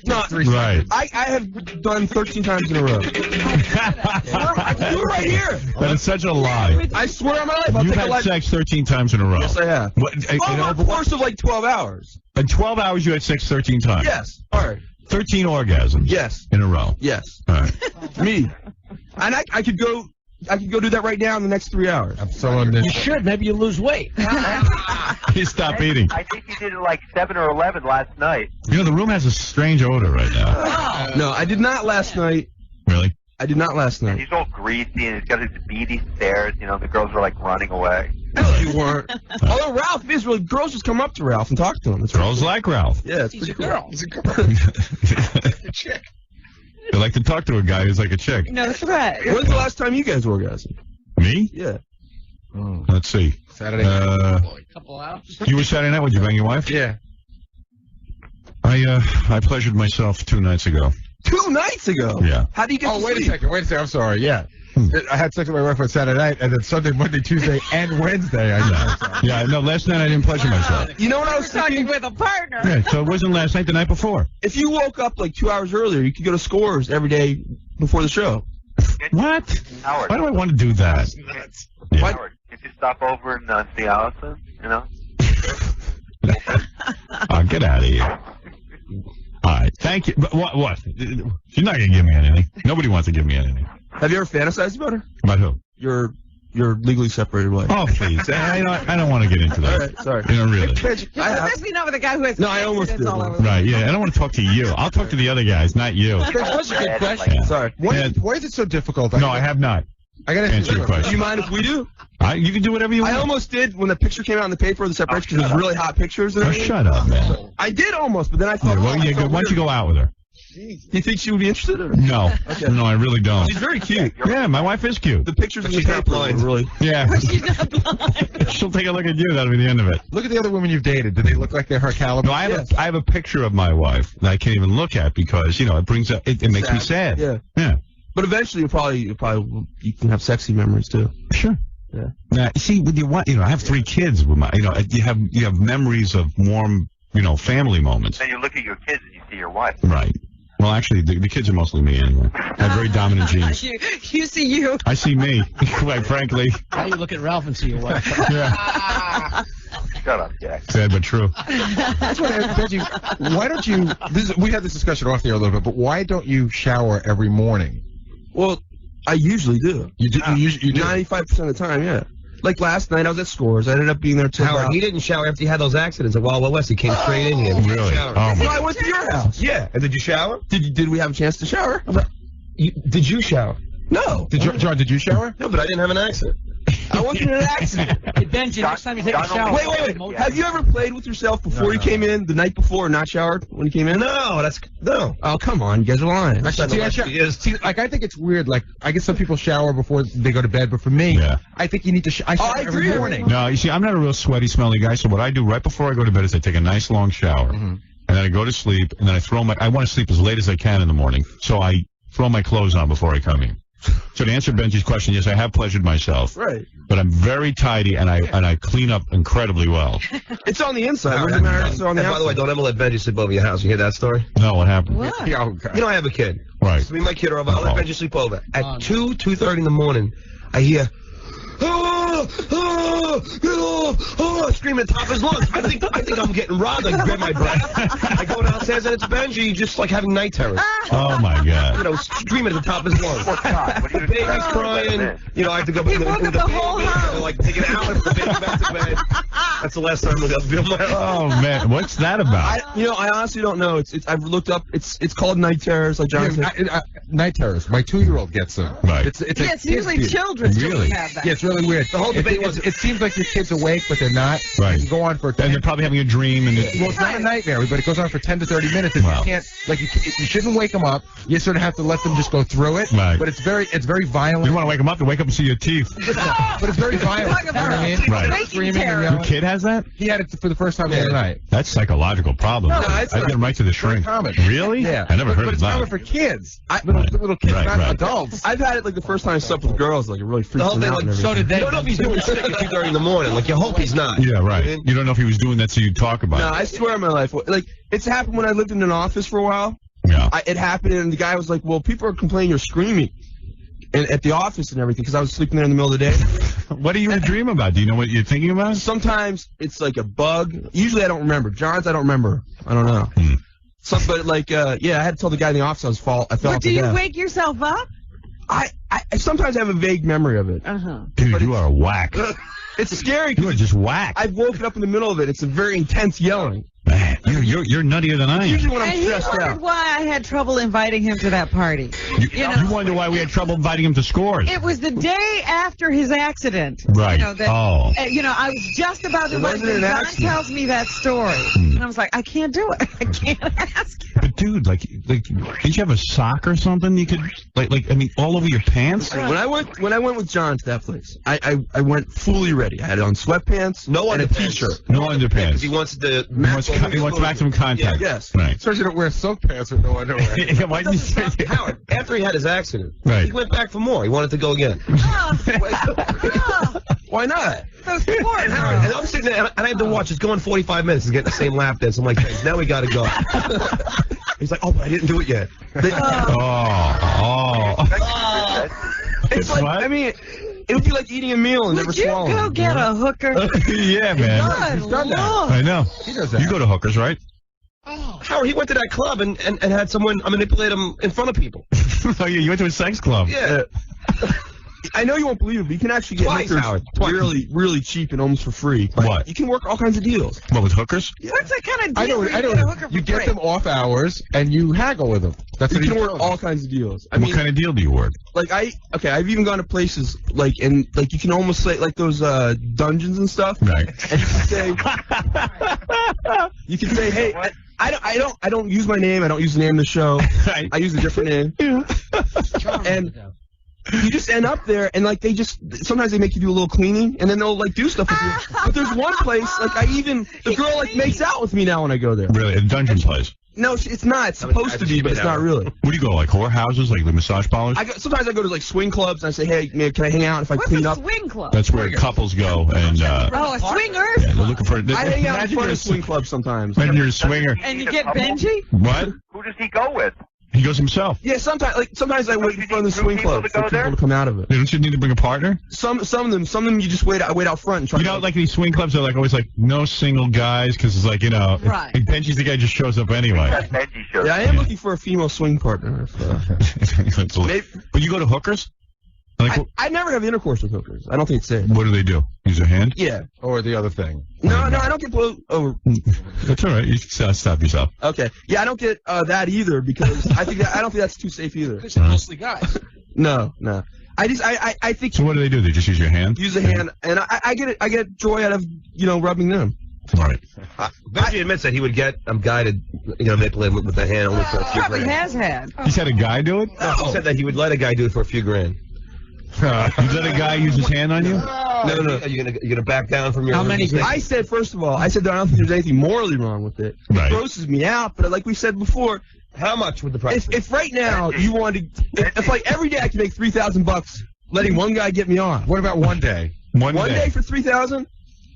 No, right. I have done 13 times in a row. I can do it right here. That is such a lie. I swear on my life. You've had sex 13 times in a row. Yes, I have. Over the course of like 12 hours. In 12 hours, you had sex 13 times. Yes. All right. 13 orgasms. Yes. In a row. Yes. All right. Me. And I could go do that right now in the next 3 hours. I'm so on this. You should. Maybe you lose weight. You stop eating. I think you did it like 7 or 11 last night. You know, the room has a strange odor right now. No, I did not last night. Really? I did not last And night. he's all greasy and he's got his beady stares. You know, the girls were like running away. No, you weren't. Although Ralph is really, girls just come up to Ralph and talk to him. Girls like Ralph. Yeah, it's pretty cool. He's a girl. a chick. They like to talk to a guy who's like a chick. No threat. When's the last time you guys orgasmed? Me? Yeah. Let's see. Saturday. Couple hours. You were Saturday night. Would you bang your wife? Yeah. I pleasured myself 2 nights ago. 2 nights ago? Yeah. How do you get to wait a sleep? second. I'm sorry. Yeah. I had sex with my wife on Saturday night, and then Sunday, Monday, Tuesday, and Wednesday. Yeah, no, last night I didn't pleasure myself. You know what I was Talking thinking? with a partner. Yeah, so it wasn't last night, the night before. If you woke up like 2 hours earlier, you could go to Scores every day before the show. What? Howard. Why do I want to do that? Yeah. Howard, could you stop over and see Allison? You know? Oh, get out of here. All right. Thank you. But what? She's not going to give me anything. Nobody wants to give me anything. Have you ever fantasized about her? About who? Your legally separated wife. Oh, please. I don't want to get into that. All right, sorry. You know, really. Especially not with a guy who has. No, I almost did. Right, yeah. I don't want to talk to you. I'll talk to the other guys, not you. That's a good question. Yeah. Sorry. Why is it so difficult? No, I have not. I got to answer your question. Do you mind if we do? You can do whatever you want. I almost did when the picture came out in the paper of the separation because it was really hot pictures. Oh, shut up, man. I did almost, but then I thought. Why don't you go out with her? Do you think she would be interested? Or? No. Okay. No, I really don't. She's very cute. Yeah, my wife is cute. The pictures in the paper really. Yeah. She'll take a look at you. That'll be the end of it. Look at the other women you've dated. Do they look like they're her caliber? No, I have a picture of my wife that I can't even look at because it brings up it makes me sad. Yeah. Yeah. But eventually you can have sexy memories too. Sure. Yeah. Now, see, with your wife, I have 3 kids with my, you have memories of warm, family moments. Then you look at your kids and you see your wife. Right. Well, actually, the kids are mostly me anyway. I have very dominant genes. You see you. I see me, quite frankly. Now you look at Ralph and see your wife. Yeah. Shut up, Jack. Sad but true. That's what Benji, why don't you, we had this discussion off the air a little bit, but why don't you shower every morning? Well, I usually do. You do? 95% of the time, yeah. Like last night, I was at Scores. I ended up being there till Howard, he didn't shower after he had those accidents at Wild Wild West. He came straight in here. Really? Oh, no, I went to your house. Yeah. And did you shower? Did we have a chance to shower? Did you shower? No. John, did you shower? No, but I didn't have an accident. I wasn't in an accident. Hey, Benji, next time you take a shower. Wait. Have you ever played with yourself before you came in, the night before, not showered when you came in? No. Oh, come on. You guys are lying. I think it's weird. Like, I guess some people shower before they go to bed, but for me, I think you need to I shower every morning. No, you see, I'm not a real sweaty, smelly guy, so what I do right before I go to bed is I take a nice long shower, and then I go to sleep, and then I want to sleep as late as I can in the morning, so I throw my clothes on before I come in. So to answer Benji's question, yes, I have pleasured myself. Right. But I'm very tidy, and I clean up incredibly well. It's on the inside. What does it matter? It's on the outside. By the way, don't ever let Benji sleep over your house. You hear that story? No, what happened? What? You know, I have a kid. Right. So me and my kid are over. I'll let Benji sleep over. At 2:30 in the morning, I hear, screaming at the top of his lungs. I think I'm getting robbed. I grab my breath. I go downstairs and it's Benji just like having night terrors. Oh my God. Screaming at the top of his lungs. The baby's crying. I have to go back to the whole house. like take an hour for the baby back to bed. That's the last time I'll feel my life. Oh man, what's that about? I honestly don't know. I've looked up. It's called night terrors, like John said. Night terrors. My 2-year-old gets them. Right. It's usually children who have that. Yeah, it's really weird. The whole debate it seems like your kid's awake, but they're not. Right. You go on for 10. And they're probably having a dream. And Well, it's not a nightmare, but it goes on for 10 to 30 minutes. And you can't, you shouldn't wake them up. You sort of have to let them just go through it. Right. But it's very violent. You want to wake them up, they wake up and see your teeth. But it's very violent. You know what I mean? Right. Screaming and Your yelling. kid has that? He had it for the first time the other night. That's psychological problem. No, I get them right to the shrink. Common. Really? Yeah. I never heard but of it's that. common for kids. Little kids, not adults. I've had it like the first time I slept with girls, like it really freaks me out. So did they. You don't know if he's doing shit at 2:30 in the morning. Like you hope he's not. Yeah, right. You don't know if he was doing that, so you talk about it. No, I swear on my life. Like it's happened when I lived in an office for a while. Yeah. It happened, and the guy was like, "Well, people are complaining you're screaming." And at the office and everything, because I was sleeping there in the middle of the day. What do you dream about? Do you know what you're thinking about? Sometimes it's like a bug. Usually I don't remember. John's I don't remember. I don't know. But like, I had to tell the guy in the office I fell off. But do you wake yourself up? I sometimes have a vague memory of it. Dude, you are whack. It's scary. You are just whack. I've woken up in the middle of it. It's a very intense yelling. Man, you're nuttier than I am. Usually when I'm And he stressed wondered out. why I had trouble inviting him to that party. You wonder why we had trouble inviting him to Scores. It was the day after his accident. Right. I was just about to invite him. John tells me that story. And I was like, I can't do it. I can't ask him. But dude, didn't you have a sock or something you could, all over your pants? When I went with John to that place, I went fully ready. I had on sweatpants, and a t-shirt. No underpants. Because he wants the He wants maximum contact. Yeah, yes. Right. Especially don't wear soak pants with no underwear. Why did you say Howard, after he had his accident, Right. he went back for more. He wanted to go again. Why not? So sports. And I'm sitting there, and I had to watch. It's going 45 minutes. He's getting the same lap dance. I'm like, hey, now we got to go. He's like, oh, but I didn't do it yet. It's like, what? I mean, it would be like eating a meal and never Would you swallowing. go get a hooker? Yeah, man. Good I know. He does that. You go to hookers, right? Oh. Howard, he went to that club and had someone manipulate him in front of people. Oh, yeah, you went to a sex club. Yeah. I know you won't believe it, but you can actually get Twice, hookers Howard. Twice. really, really cheap and almost for free. Like, What? You can work all kinds of deals. What, with hookers? What's that kind of I deal? know. where I you get a hooker know. for You get free? them off hours and you haggle with them. That's You what can he's work doing. all kinds of deals. I What mean, kind of deal do you work? like I've even gone to places like you can almost say like those dungeons and stuff. Right. And you can say, hey, I don't use my name. I don't use the name of the show. Right. I use a different name. And you just end up there, and like sometimes they make you do a little cleaning, and then they'll like do stuff with you. But there's one place like the girl like makes out with me now when I go there. Really? A dungeon place? No, it's not. It's supposed to be, but it's not really. Where do you go, like whorehouses, like the massage parlors? Sometimes I go to like swing clubs and I say, hey, man, can I hang out if I What's clean a up? swing club? That's where couples go and Oh, a swinger? yeah, they're looking for. I hang out in Imagine front you're of swing clubs sometimes. Imagine you're a swinger. And you get Benji? What? Who does he go with? He goes himself. Yeah, sometimes I wait in front of the Two swing people club to for go people there? to come out of it. Don't you need to bring a partner? Some of them you just wait out front and try. You know, like these swing clubs are like always like no single guys because it's like Right. If Benji's the guy just shows up anyway. That Benji show. Yeah, I am looking for a female swing partner. But you go to hookers? Like, I never have intercourse with hookers. I don't think it's safe. what do they do? Use a hand? Yeah. Or the other thing. No, I don't get blow over. That's all right. You can stop yourself. Okay. Yeah, I don't get that either because I don't think that's too safe either. Because they're mostly guys. No. I think So what do they do? They just use your hand? use a hand, and I get joy out of rubbing them. All right. Benji admits that he would get a guy to manipulate him with the hand only for a few Probably grand. has had. He's had a guy do it? No, he said that he would let a guy do it for a few grand. You let a guy use his hand on you? No. Are you gonna back down from your? How many mistake? I said, first of all, that I don't think there's anything morally wrong with it. Right. It grosses me out, but like we said before, How much would the price? if right now you wanted, if like every day I can make $3,000 letting one guy get me on. What about one day? One day for $3,000,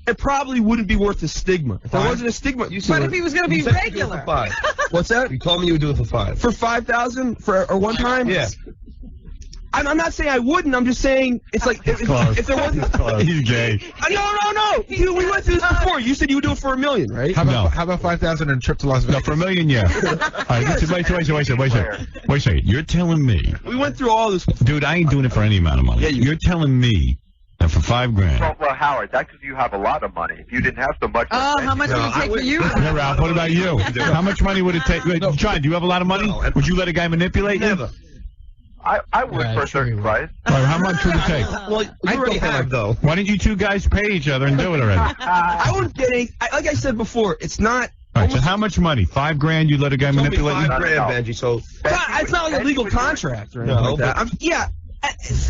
it probably wouldn't be worth the stigma. If there wasn't a stigma, But if he was going to be You said you'd do it regular. for 5. what's that? You told me you would do it for 5. For $5,000 or one time? Yeah. I'm not saying I wouldn't. I'm just saying it's like if there wasn't. He's gay. No. Dude, we went through this before. You said you would do it for $1 million, right? How about No. how about 5,000 and a trip to Las No, Vegas? for $1 million, yeah. All right, listen, wait a second. You're telling me, We went through all this. dude, I ain't doing it for any amount of money. Yeah, You're telling me that for $5,000. Well, Howard, that's because you have a lot of money. If you didn't have so much. Oh, how much would it take for you? Yeah, Ralph, what about you? How much money would it take? Wait, John, do you have a lot of money? No. Would you let a guy manipulate you? Never. I would for a certain price. All right, how much would it take? Well, you already have though. Why don't you two guys pay each other and do it already? All I wouldn't get any. Like I said before, it's not. right, so how much money? $5,000 you let a guy Told me manipulate you? $5 grand, Benji. So It's not like a legal contract or anything No, like that.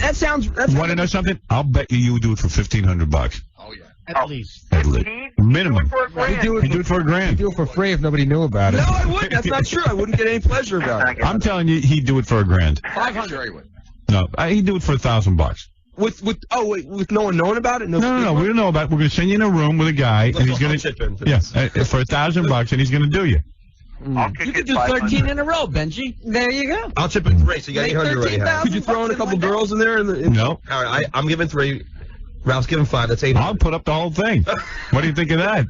That sounds. That's Want to know something? I'll bet you would do it for $1,500. At least. At least. Minimum. We do You do it for $1,000. He'd do it for free if nobody knew about it. No, I wouldn't. That's not true. I wouldn't get any pleasure about it. I'm telling you, he'd do it for $1,000. 500. No, he'd do it for $1,000. With no one knowing about it? No, we don't know about it. We're gonna send you in a room with a guy, and he's gonna chip in. for $1,000, and he's gonna do you. I'll kick You it could do 500. 13 in a row, Benji. There you go. I'll chip in 3, so you got Make 800 already. Howard. Could you throw in a couple girls in there? No, Howard, I'm giving 3. Ralph's giving 5. That's 800. I'll put up the whole thing. What do you think of that?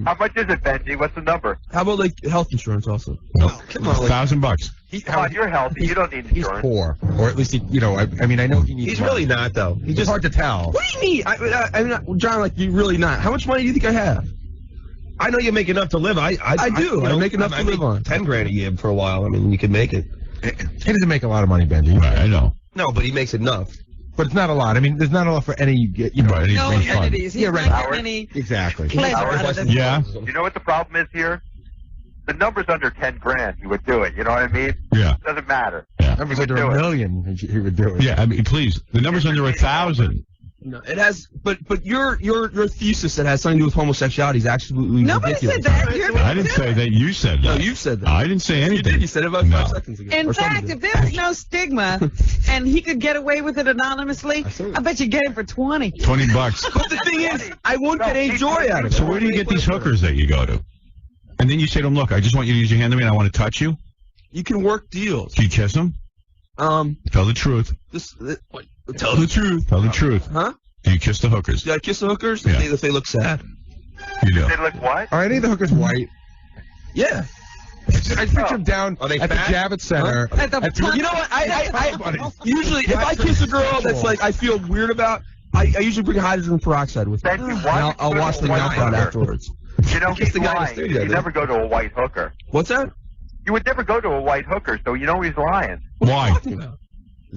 How much is it, Benji? What's the number? How about like health insurance also? Come on, $1,000. Come on, you're healthy. You don't need He's insurance. poor, or at least I mean, I know he needs. He's money. really not though. He It's just hard to tell. What do you mean? I'm not, John, like you really not. How much money do you think I have? I know you make enough to live. I do. I make enough to live on. 10 grand a year for a while. I mean, you can make it. He doesn't make a lot of money, Benji. Right, I know. No, but he makes enough. But it's not a lot. I mean, there's not enough for any. Right, he's No being fun. entities. He's Yeah, right. not getting any Exactly. pleasure out of this. Yeah, You know what the problem is here? The number's under 10 grand. He would do it. You know what I mean? yeah, Doesn't matter. Numbers He would under do $1 it. million, he would do it. yeah. I mean, please, the number's under 1,000. No, it has. But your thesis that has something to do with homosexuality is absolutely Nobody ridiculous. said that. You're I didn't say that. You said No, that. you said that. I didn't say You anything. did. You said it about No. 5 seconds ago. In or something fact, ago. if there was no stigma and he could get away with it anonymously, I bet you get him for 20. $20. But the thing is, I won't get any joy out of it. So where do you get these hookers that you go to? And then you say to them, look, I just want you to use your hand on me and I want to touch you. You can work deals. Do you kiss them? Tell the truth. Tell the truth. Tell the truth. Huh? Do you kiss the hookers? Do I kiss the hookers Yeah. if they look sad? You do. They look what? Are any of the hookers white? Yeah. I picture him down at the Javits Center. You know what? I usually, if I kiss a girl that's like I feel weird about, I usually bring hydrogen peroxide with me. And I'll wash the mouth out afterwards. You know, he's lying. You never go to a white hooker. What's that? You would never go to a white hooker, so you know he's lying. Why? You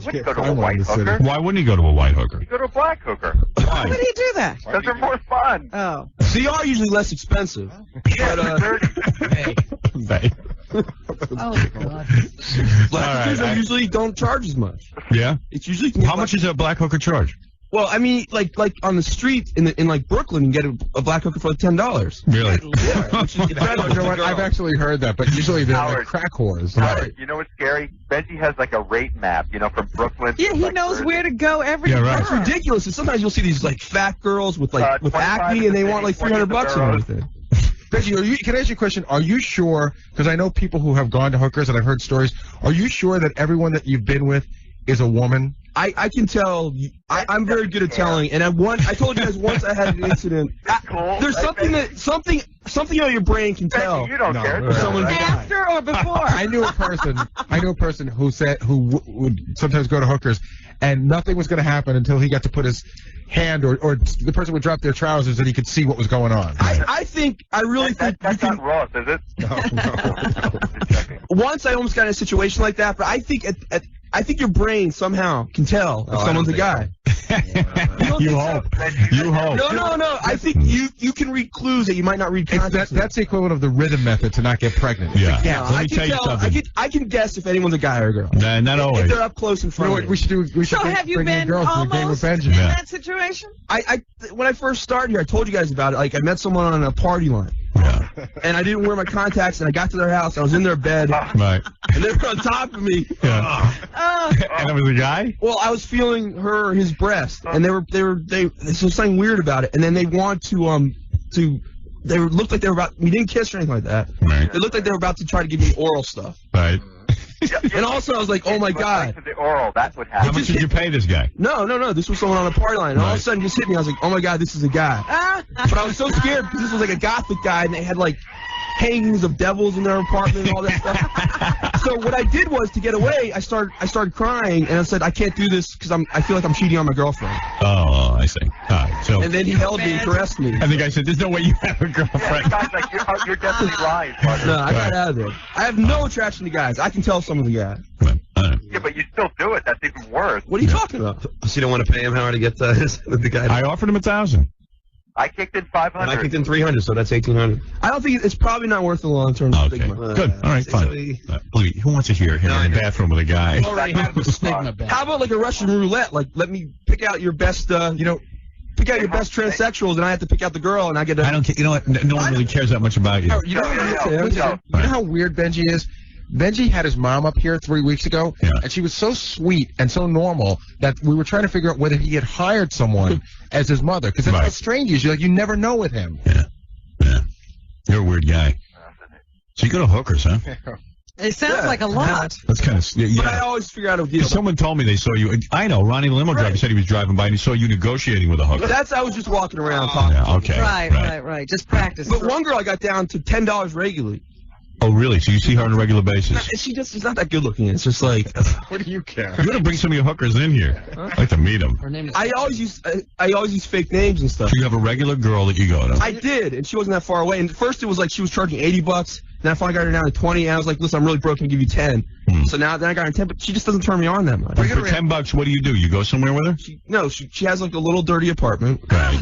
wouldn't go to a white hooker. Why wouldn't he go to a white hooker? You go to a black hooker. Why? Why do you do that? Because they're more fun. Oh. They are usually less expensive. Yeah, But, Hey. Oh, God. black hookers usually don't charge as much. Yeah? It's usually... How much does a black hooker charge? Well, I mean, like on the street in like Brooklyn, you can get a black hooker for like $10. Really? Yeah, which is incredible. You know what? I've actually heard that, but usually they're like crack whores. Howard, you know what's scary? Benji has like a rate map, you know, from Brooklyn. Yeah, he like knows where to go every Yeah, right. That's ridiculous. And sometimes you'll see these like fat girls with like with acne, and they want like $300 and everything. Benji, can I ask you a question? Are you sure, because I know people who have gone to hookers and I've heard stories, are you sure that everyone that you've been with is a woman? I can tell. I'm very good at telling. And I told you guys once I had an incident. There's something about your brain can tell. You don't care. After or before? I knew a person who would sometimes go to hookers, and nothing was going to happen until he got to put his hand or the person would drop their trousers and he could see what was going on. I really think that's not Ross, is it? No. Once I almost got in a situation like that, but I think your brain somehow can tell if someone's a guy. You hope. No. I think you can read clues that you might not read consciously. That's the equivalent of the rhythm method to not get pregnant. Yeah. Let me tell you something. I can guess if anyone's a guy or a girl. Nah, not always. If they're up close in front of me. We should So have you been almost in that situation? When I first started here, I told you guys about it. Like I met someone on a party line. Yeah. And I didn't wear my contacts, and I got to their house. I was in their bed, Right. and they were on top of me. Yeah. And it was a guy? Well, I was feeling his breast, and there was something weird about it. And then they want they looked like they were about. We didn't kiss or anything like that. Right. They looked like they were about to try to give me oral stuff. Right. And also, I was like, oh my God. The oral, that's what happened. How much did you pay this guy? No. This was someone on a party line. And all of a sudden, just hit me. I was like, oh my God, this is a guy. But I was so scared because this was like a gothic guy, and they had like hangings of devils in their apartment and all that stuff. So what I did was, to get away, I started crying, and I said, I can't do this because I feel like I'm cheating on my girlfriend. Oh, I see. All right. So. And then he held me and caressed me. And the guy said, there's no way you have a girlfriend. Yeah, the guy's like, you're definitely lying, partner. No, I got out of there. I have no attraction to guys. I can tell someone's a guy. Yeah, but you still do it. That's even worse. What are you talking about? So you don't want to pay him, Howard, to get the guy? I offered him $1,000. I kicked in 500. I kicked in 300, so that's 1,800. I don't think it's probably not worth the long-term stigma. Good. All right, fine. Who wants to hear him in the bathroom with a guy? Already have the stigma back. How about like a Russian roulette? Like, let me pick out your best, pick out your best transsexuals, and I have to pick out the girl, and I get. I don't care. You know what? No one really cares that much about you. You know how weird Benji is? Benji had his mom up here 3 weeks ago, and she was so sweet and so normal that we were trying to figure out whether he had hired someone as his mother. Because that's how strange he is. You never know with him. Yeah. You're a weird guy. So you go to hookers, huh? It sounds like a lot. That's kind of... Yeah. But I always figure out a deal. Someone told me they saw you... I know, Ronnie the limo driver said he was driving by and he saw you negotiating with a hooker. I was just walking around talking. Yeah, okay. Right. Just practice. But one girl I got down to $10 regularly. Oh, really? So you see her on a regular basis? She's not that good looking. It's just like... What do you care? You got to bring some of your hookers in here. I'd like to meet them. Her name is I always use fake names and stuff. So you have a regular girl that you go to? I did, and she wasn't that far away. And first it was like she was charging $80. Then I finally got her down to 20, and I was like, listen, I'm really broke, I can give you 10. So then I got her 10, but she just doesn't turn me on that much. For $10, what do? You go somewhere with her? She has like a little dirty apartment. Right.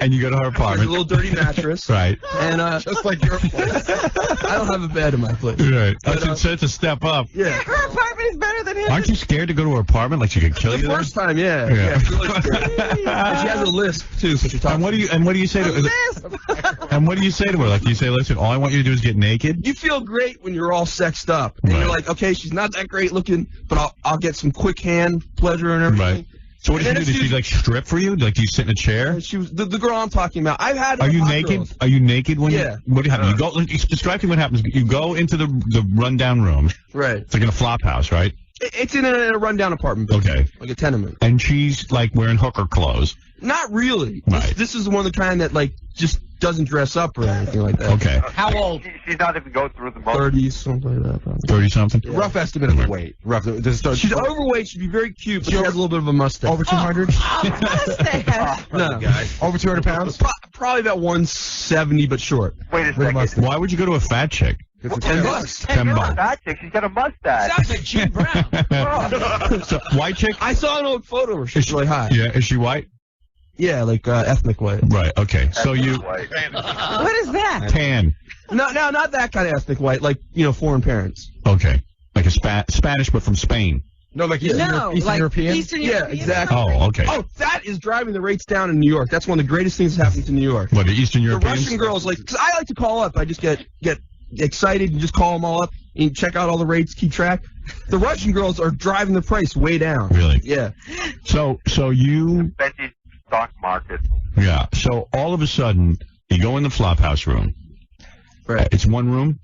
And you go to her apartment. A little dirty mattress. Right. And just like your place. I don't have a bed in my place. Right. So it's a step up. Yeah. Her apartment is better than his. Aren't you scared to go to her apartment like she could kill you the there? first time, yeah. And she has a lisp too, so she talks. And what do you say to her? And what do you say to her? Like, you say, listen, all I want you to do is get naked? You feel great when you're all sexed up. And you're like, okay, she's not that great looking, but I'll get some quick hand pleasure and everything. Right. So what did you do? Did she like strip for you? Like, do you sit in a chair? She was the girl I'm talking about. I've had. Are you naked? Girls. Are you naked when? Yeah. What happens? You go. Describe to me what happens. You go into the rundown room. Right. It's like in a flop house, right? It's in a rundown apartment building. Okay. Like a tenement. And she's like wearing hooker clothes. Not really. Right. This is one of the kind that like just doesn't dress up or anything like that. Okay. How old? She's not even going through the motions. 30s, something like that. Probably. 30-something? Yeah. Rough estimate of the weight. She's overweight. She'd be very cute, but she has a little bit of a mustache. Over 200? Mustache. No. Over 200 pounds? Probably about 170, but short. Wait a second. Why would you go to a fat chick? $10. $10. Fat chick, she's got a mustache. Sounds like Jim Brown. So, white chick? I saw an old photo where she's really hot. Yeah, is she white? Yeah, like ethnic white. Right, okay. So you... What is that? Tan. No, not that kind of ethnic white, like, foreign parents. Okay. Like a Spanish, but from Spain. No, like Eastern European? Eastern Yeah, European? exactly. Oh, okay. Oh, that is driving the rates down in New York. That's one of the greatest things that's happening to New York. What, the Eastern The Europeans? Russian girls, because I like to call up. I just get excited and just call them all up and check out all the rates, keep track. The Russian girls are driving the price way down. Really? Yeah. So you... Benji's stock market. Yeah. So all of a sudden, you go in the Flophouse room. Right. It's one room?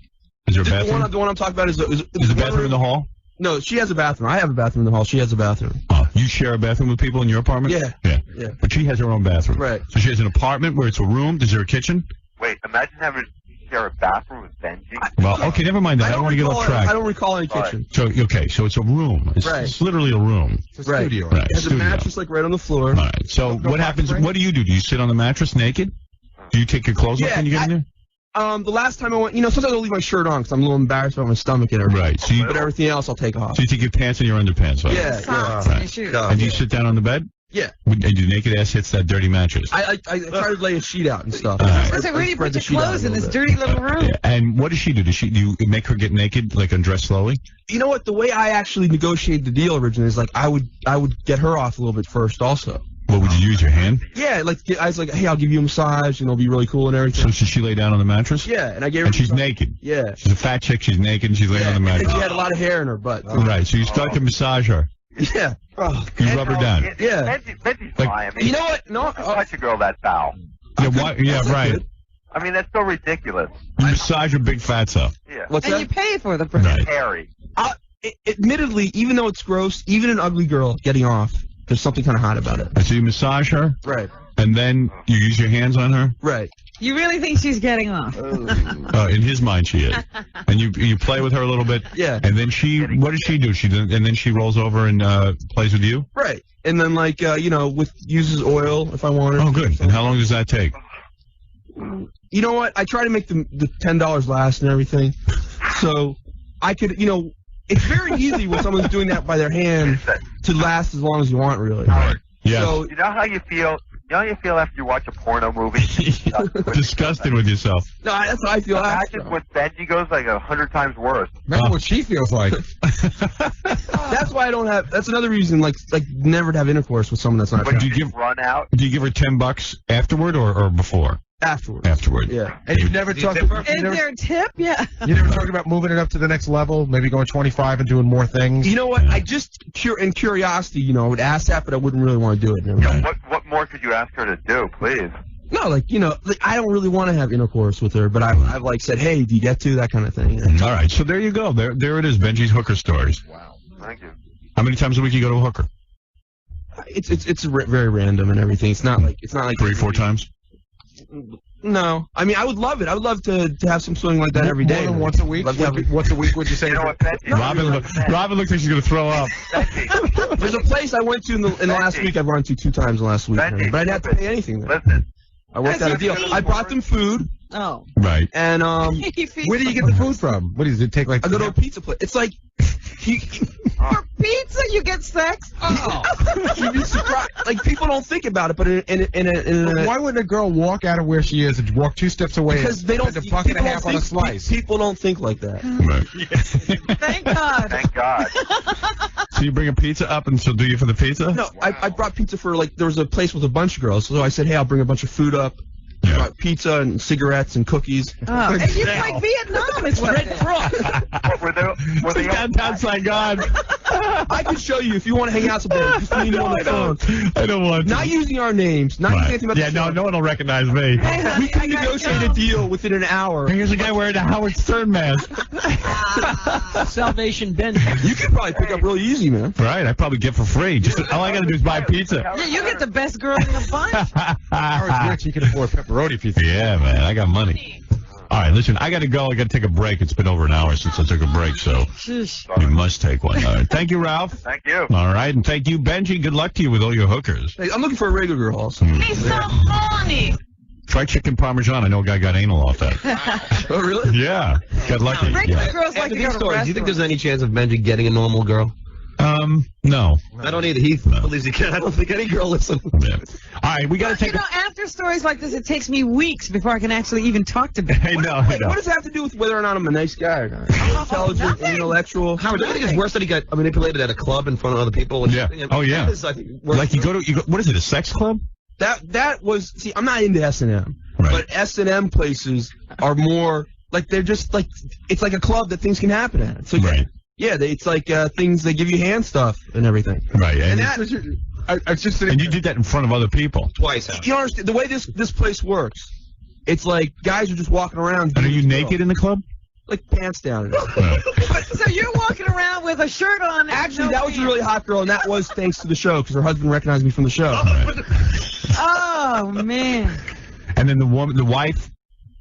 Is there a bathroom? The one I'm talking about is the bathroom in the hall? No, she has a bathroom. I have a bathroom in the hall. She has a bathroom. Oh, you share a bathroom with people in your apartment? Yeah. But she has her own bathroom. Right. So she has an apartment where it's a room. Is there a kitchen? Wait, imagine having to share a bathroom with Benji. Well, okay, never mind that. I don't want to get off track. I don't recall any kitchen. So, okay, so it's a room. It's literally a room. It's a studio. Right. It has a mattress like right on the floor. All right. So what happens? What do? Do you sit on the mattress naked? Do you take your clothes off when you get in there? The last time I went, sometimes I'll leave my shirt on because I'm a little embarrassed about my stomach and everything. Right. So but everything else I'll take off. So you take your pants and your underpants off? Yeah. Socks and your shoes. And do you sit down on the bed? Yeah. And your naked ass hits that dirty mattress? I try to lay a sheet out and stuff. So where do you put your clothes in this dirty little room? Yeah. And what does she do? Do you make her get naked, like undress slowly? You know what? The way I actually negotiated the deal originally is like I would get her off a little bit first also. What, would you use your hand? Yeah, I was like, hey, I'll give you a massage, and it'll be really cool and everything. So should she lay down on the mattress? Yeah, and I gave her. And she's naked. Yeah. She's a fat chick. She's naked. And she's laying on the mattress. And she had a lot of hair in her butt. Right. So you start to massage her. Yeah. Oh, you rub her down. Yeah. Benji's fine. I mean, you know what? No. Touch a girl that foul. Yeah. Why? Yeah. Right. Good. I mean, that's so ridiculous. You massage her big fats up. Yeah. What's and that? you pay for the Right. Hairy. Admittedly, even though it's gross, even an ugly girl getting off, there's something kind of hot about it. And so you massage her. Right. And then you use your hands on her. Right. You really think she's getting off? In his mind, she is. And you play with her a little bit. Yeah. And then what does she do? And then she rolls over and plays with you. Right. And then uses oil if I want her. Oh, good. And how long does that take? You know what? I try to make the $10 last and everything. So I could, it's very easy when someone's doing that by their hand to last as long as you want, really. Right. Yeah. So, You know how you feel? You know how you feel after you watch a porno movie? Disgusted with yourself. no, that's how I feel after. Imagine when Benji goes like 100 times worse. Imagine what she feels like. That's why I don't have. That's another reason, like never to have intercourse with someone that's not. But do you you just run out. Do you give her $10 afterward or before? Afterwards. Afterward. Yeah. And you never talked. Is there a tip? Yeah. You never talked about moving it up to the next level, maybe going 25 and doing more things. You know what? I just in curiosity, I would ask that, but I wouldn't really want to do it. What more could you ask her to do, please? No, I don't really want to have intercourse with her, but I've said, hey, do you get to that kind of thing? All right. So there you go. There it is. Benji's hooker stories. Wow. Thank you. How many times a week you go to a hooker? It's very random and everything. It's not like 3-4 times. No, I mean I would love it. I would love to have something like that every day. More than once a week. Once a week, would you say? You know what, Benji? Robin looks like she's gonna throw up. There's a place I went to in the last week. I've gone to 2 times in the last week, but I didn't have to pay anything there. Listen. I worked out a deal. I bought them food. Oh. Right. And where do you get the food from? What does it take? Like I go to a pizza place. It's like for pizza you get sex. Oh. You'd be surprised. Like people don't think about it, but why wouldn't a girl walk out of where she is and walk 2 steps away? Because they don't. Spend a buck and a half on a slice. People don't think like that. Right. Thank God. Thank God. So you bring a pizza up and she'll do you for the pizza? No, I brought pizza for there was a place with a bunch of girls, so I said, hey, I'll bring a bunch of food up. Yeah. Brought pizza and cigarettes and cookies. Oh, and you like Vietnam is what it is. Were they downtown Saigon. I can show you if you want to hang out someday. Just lean on the phone. I don't want to. Not using our names. Not using anything about the show. No one will recognize me. We can negotiate a deal within an hour. Here's a guy wearing a Howard Stern mask. Salvation Ben. You could probably pick up really easy, man. Right, I probably get for free. Just all I got to do is buy pizza. Yeah, you get the best girl in the bunch. Howard's rich. He can afford pepperoni pepperoni pizza. Yeah, man, I got money. All right, listen, I got to go. I got to take a break. It's been over an hour since I took a break, so we must take one. All right. Thank you, Ralph. Thank you. All right, and thank you, Benji. Good luck to you with all your hookers. Hey, I'm looking for a regular girl also. He's so funny. Fried chicken parmesan. I know a guy got anal off that. Oh, really? Yeah, got lucky. Regular Yeah. girls like to go to Do you think there's restaurants. any chance of Benji getting a normal girl? No. I don't either. He believes he can. I don't think any girl listens. Yeah. All right, we got to take. You know, after stories like this, it takes me weeks before I can actually even talk to people. I know. What does that have to do with whether or not I'm a nice guy or not? Intelligent, intellectual. Howard, do you think it's worse that he got manipulated at a club in front of other people? Yeah. Oh, yeah. That is, I think, worse. Like you go, what is it? A sex club? That was, see, I'm not into S&M, Right. but S&M places are more like they're just like it's like a club that things can happen at. So Right. yeah, it's like things they give you hand stuff and everything. Right. And And, that I was just and you did that in front of other people. Twice. you don't understand the way this place works. It's like guys are just walking around. And are you naked in the club? Like pants down. Right. So you're walking around with a shirt on. and Actually, no that was a pants. really hot girl, and that was thanks to the show because her husband recognized me from the show. Oh man. And then the wife,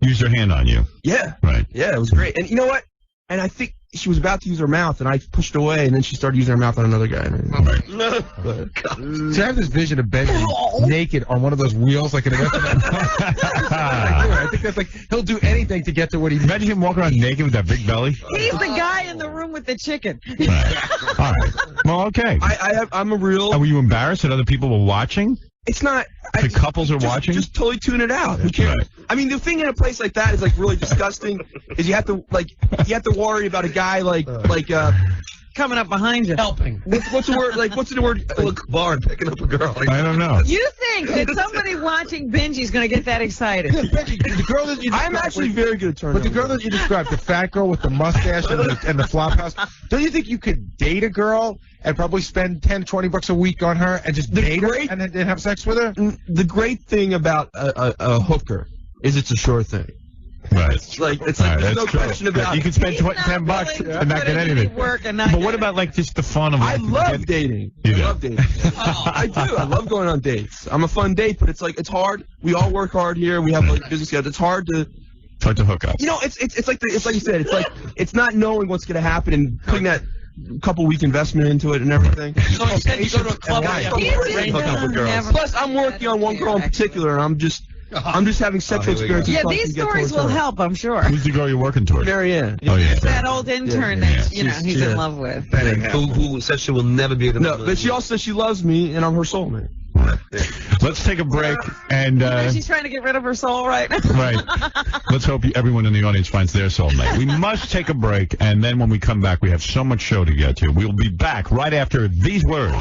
used her hand on you. Yeah. Right. Yeah, it was great. And you know what? And I think she was about to use her mouth, and I pushed away, and then she started using her mouth on another guy. Right. So I have this vision of Benji naked on one of those wheels, like in a I think that's like he'll do anything to get to what he. Imagine him walking around naked with that big belly. He's the guy in the room with the chicken. Right. All right. Well, okay. I'm a real. And were you embarrassed that other people were watching? It's not. The couples are watching? Just totally tune it out. Who cares? Right. I mean, the thing in a place like that is like really disgusting. Is you have to worry about a guy Coming up behind you. Helping. what's the word? Like what's the word? Look, bar and picking up a girl. I don't know. You think that somebody watching Benji's going to get that excited? Benji, the girl that you I'm described- actually very good at turning. But the girl that you described, the fat girl with the mustache and the flop house, don't you think you could date a girl and probably spend $10-20 a week on her and just date her and then have sex with her? The great thing about a hooker is it's a sure thing. Right. It's like All right, there's no that's true. question about You it. can spend He's not $10 willing to and not put get in any anything. work and not But get what about like just the fun of I like, love dating. You I do? love dating. I do. I love going on dates. I'm a fun date, but it's like it's hard. We all work hard here. We have like business schedules. It's hard to. Start to hook up. You know, it's like you said. It's like it's not knowing what's going to happen and putting that couple week investment into it and everything. So instead you go to a club and He just Hook up with girls. never- Plus, I'm working on one girl in particular, and I'm just having sexual here we go. experiences. Yeah, so I these can get stories towards will her. help, I'm sure. Who's the girl you're working towards? Marianne. Oh, yeah. That old intern that, you know, he's in love with. Who says she will never be able to. No, but she also says she loves me, and I'm her soulmate. Let's take a break and She's trying to get rid of her soul right now. right. Let's hope everyone in the audience finds their soulmate. We must take a break, and then when we come back, we have so much show to get to. We'll be back right after these words.